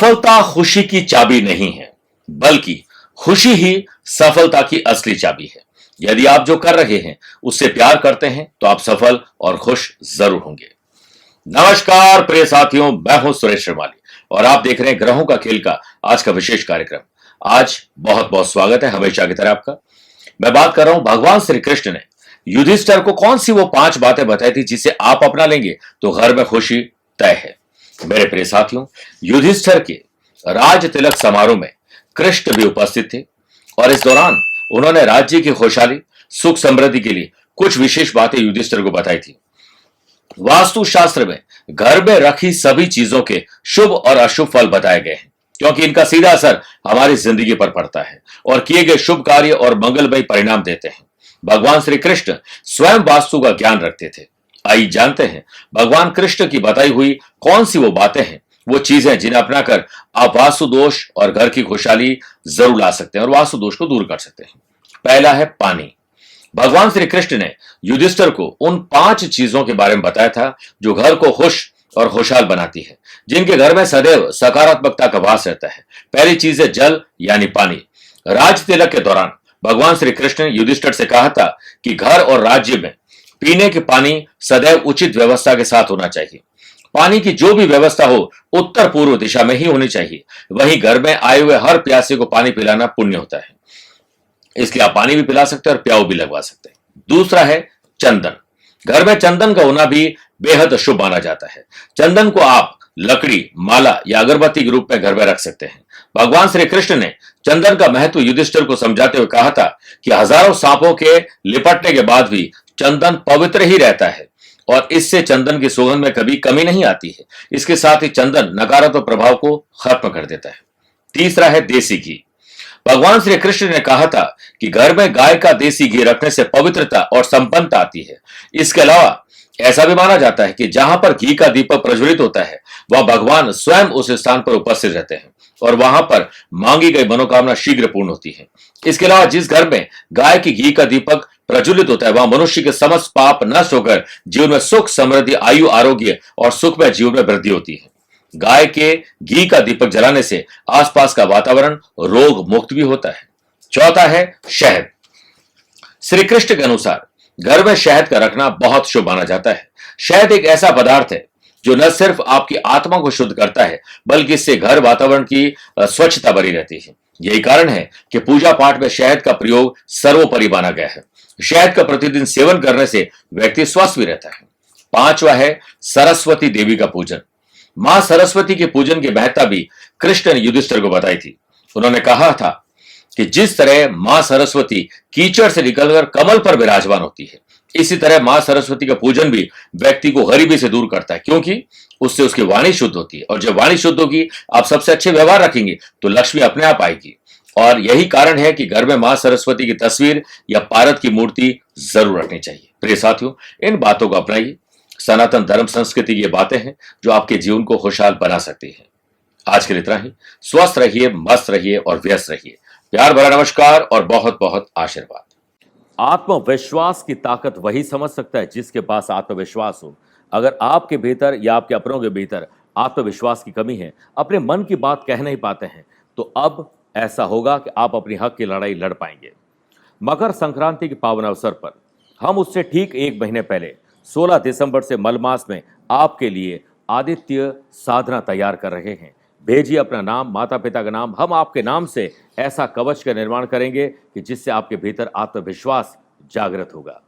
सफलता खुशी की चाबी नहीं है, बल्कि खुशी ही सफलता की असली चाबी है। यदि आप जो कर रहे हैं उससे प्यार करते हैं तो आप सफल और खुश जरूर होंगे। नमस्कार प्रिय साथियों, मैं हूं सुरेश श्रीमाली और आप देख रहे हैं ग्रहों का खेल का आज का विशेष कार्यक्रम। आज बहुत बहुत स्वागत है हमेशा की तरह आपका। मैं बात कर रहा हूं भगवान श्री कृष्ण ने युधिष्ठिर को कौन सी वो 5 बातें बताई थी जिसे आप अपना लेंगे तो घर में खुशी तय है। मेरे प्रिय साथियों, युधिष्ठिर के राज तिलक समारोह में कृष्ण भी उपस्थित थे और इस दौरान उन्होंने राज्य की खुशहाली सुख समृद्धि के लिए कुछ विशेष बातें युधिष्ठिर को बताई थी। वास्तु शास्त्र में घर में रखी सभी चीजों के शुभ और अशुभ फल बताए गए हैं, क्योंकि इनका सीधा असर हमारी जिंदगी पर पड़ता है और किए गए शुभ कार्य और मंगलमय परिणाम देते हैं। भगवान श्री कृष्ण स्वयं वास्तु का ज्ञान रखते थे। आइए जानते हैं भगवान कृष्ण की बताई हुई कौन सी वो बातें हैं, वो चीजें जिन्हें अपनाकर आप वास्तु दोष और घर की खुशहाली जरूर ला सकते हैं और वास्तु दोष को दूर कर सकते हैं। पहला है पानी। भगवान श्री कृष्ण ने युधिष्ठिर को उन 5 चीजों के बारे में बताया था जो घर को खुश और खुशहाल बनाती है, जिनके घर में सदैव सकारात्मकता का वास रहता है। पहली चीज है जल यानी पानी। राज तिलक के दौरान भगवान श्री कृष्ण ने युधिष्ठिर से कहा था कि घर और राज्य में पीने के पानी सदैव उचित व्यवस्था के साथ होना चाहिए। पानी की जो भी व्यवस्था हो उत्तर पूर्व दिशा में ही होनी चाहिए। वहीं घर में आए हुए हर प्यासे को पानी पिलाना पुण्य होता है, इसलिए आप पानी भी पिला सकते हैं और प्याऊ भी लगवा सकते हैं। दूसरा है चंदन। घर में चंदन का होना भी बेहद शुभ माना जाता है। चंदन को आप लकड़ी, माला या अगरबत्ती के रूप में घर में रख सकते हैं। भगवान श्री कृष्ण ने चंदन का महत्व युधिष्ठिर को समझाते हुए कहा था कि हजारों सांपों के लिपटने के बाद भी चंदन पवित्र ही रहता है और इससे चंदन की सुगंध में कभी कमी नहीं आती है। इसके साथ ही चंदन नकारात्मक प्रभाव को खत्म कर देता है। तीसरा है देसी घी। भगवान श्री कृष्ण ने कहा था कि घर में गाय का देसी घी रखने से पवित्रता और संपन्नता आती है। इसके अलावा ऐसा भी माना जाता है कि जहां पर घी का दीपक प्रज्वलित होता है वह भगवान स्वयं उस स्थान पर उपस्थित रहते हैं और वहां पर मांगी गई मनोकामना शीघ्र पूर्ण होती है। इसके अलावा जिस घर में गाय की घी का दीपक प्रज्वलित होता है वहां मनुष्य के समस्त पाप नष्ट होकर जीवन में सुख समृद्धि, आयु, आरोग्य और सुखमय जीवन में वृद्धि होती है। गाय के घी का दीपक जलाने से आसपास का वातावरण रोग मुक्त भी होता है। चौथा है शहद। श्री कृष्ण के अनुसार घर में शहद का रखना बहुत शुभ माना जाता है। शहद एक ऐसा पदार्थ है जो न सिर्फ आपकी आत्मा को शुद्ध करता है बल्कि इससे घर वातावरण की स्वच्छता बनी रहती है। यही कारण है कि पूजा पाठ में शहद का प्रयोग सर्वोपरि माना गया है। शहद का प्रतिदिन सेवन करने से व्यक्ति स्वस्थ भी रहता है। पांचवा है सरस्वती देवी का पूजन। मां सरस्वती के पूजन की महत्ता भी कृष्ण ने युधिष्ठिर को बताई थी। उन्होंने कहा था कि जिस तरह मां सरस्वती कीचड़ से निकलकर कमल पर विराजमान होती है, इसी तरह मां सरस्वती का पूजन भी व्यक्ति को गरीबी से दूर करता है, क्योंकि उससे उसकी वाणी शुद्ध होती है और जब वाणी शुद्ध होगी, आप सबसे अच्छे व्यवहार रखेंगे तो लक्ष्मी अपने आप आएगी। और यही कारण है कि घर में मां सरस्वती की तस्वीर या पारद की मूर्ति जरूर रखनी चाहिए। प्रिय साथियों, इन बातों को अपनाइए। सनातन धर्म संस्कृति की ये बातें हैं जो आपके जीवन को खुशहाल बना सकती हैं। आज के लिए इतना ही। स्वस्थ रहिए, मस्त रहिए और व्यस्त रहिए। प्यार भरा नमस्कार और बहुत बहुत आशीर्वाद। आत्मविश्वास की ताकत वही समझ सकता है जिसके पास आत्मविश्वास हो। अगर आपके भीतर या आपके अपनों के भीतर आत्मविश्वास की कमी है, अपने मन की बात कह नहीं पाते हैं, तो अब ऐसा होगा कि आप अपनी हक की लड़ाई लड़ पाएंगे। मकर संक्रांति के पावन अवसर पर हम उससे ठीक 1 महीने पहले 16 दिसंबर से मलमास में आपके लिए आदित्य साधना तैयार कर रहे हैं। भेजिए अपना नाम, माता पिता का नाम। हम आपके नाम से ऐसा कवच का निर्माण करेंगे कि जिससे आपके भीतर आत्मविश्वास जागृत होगा।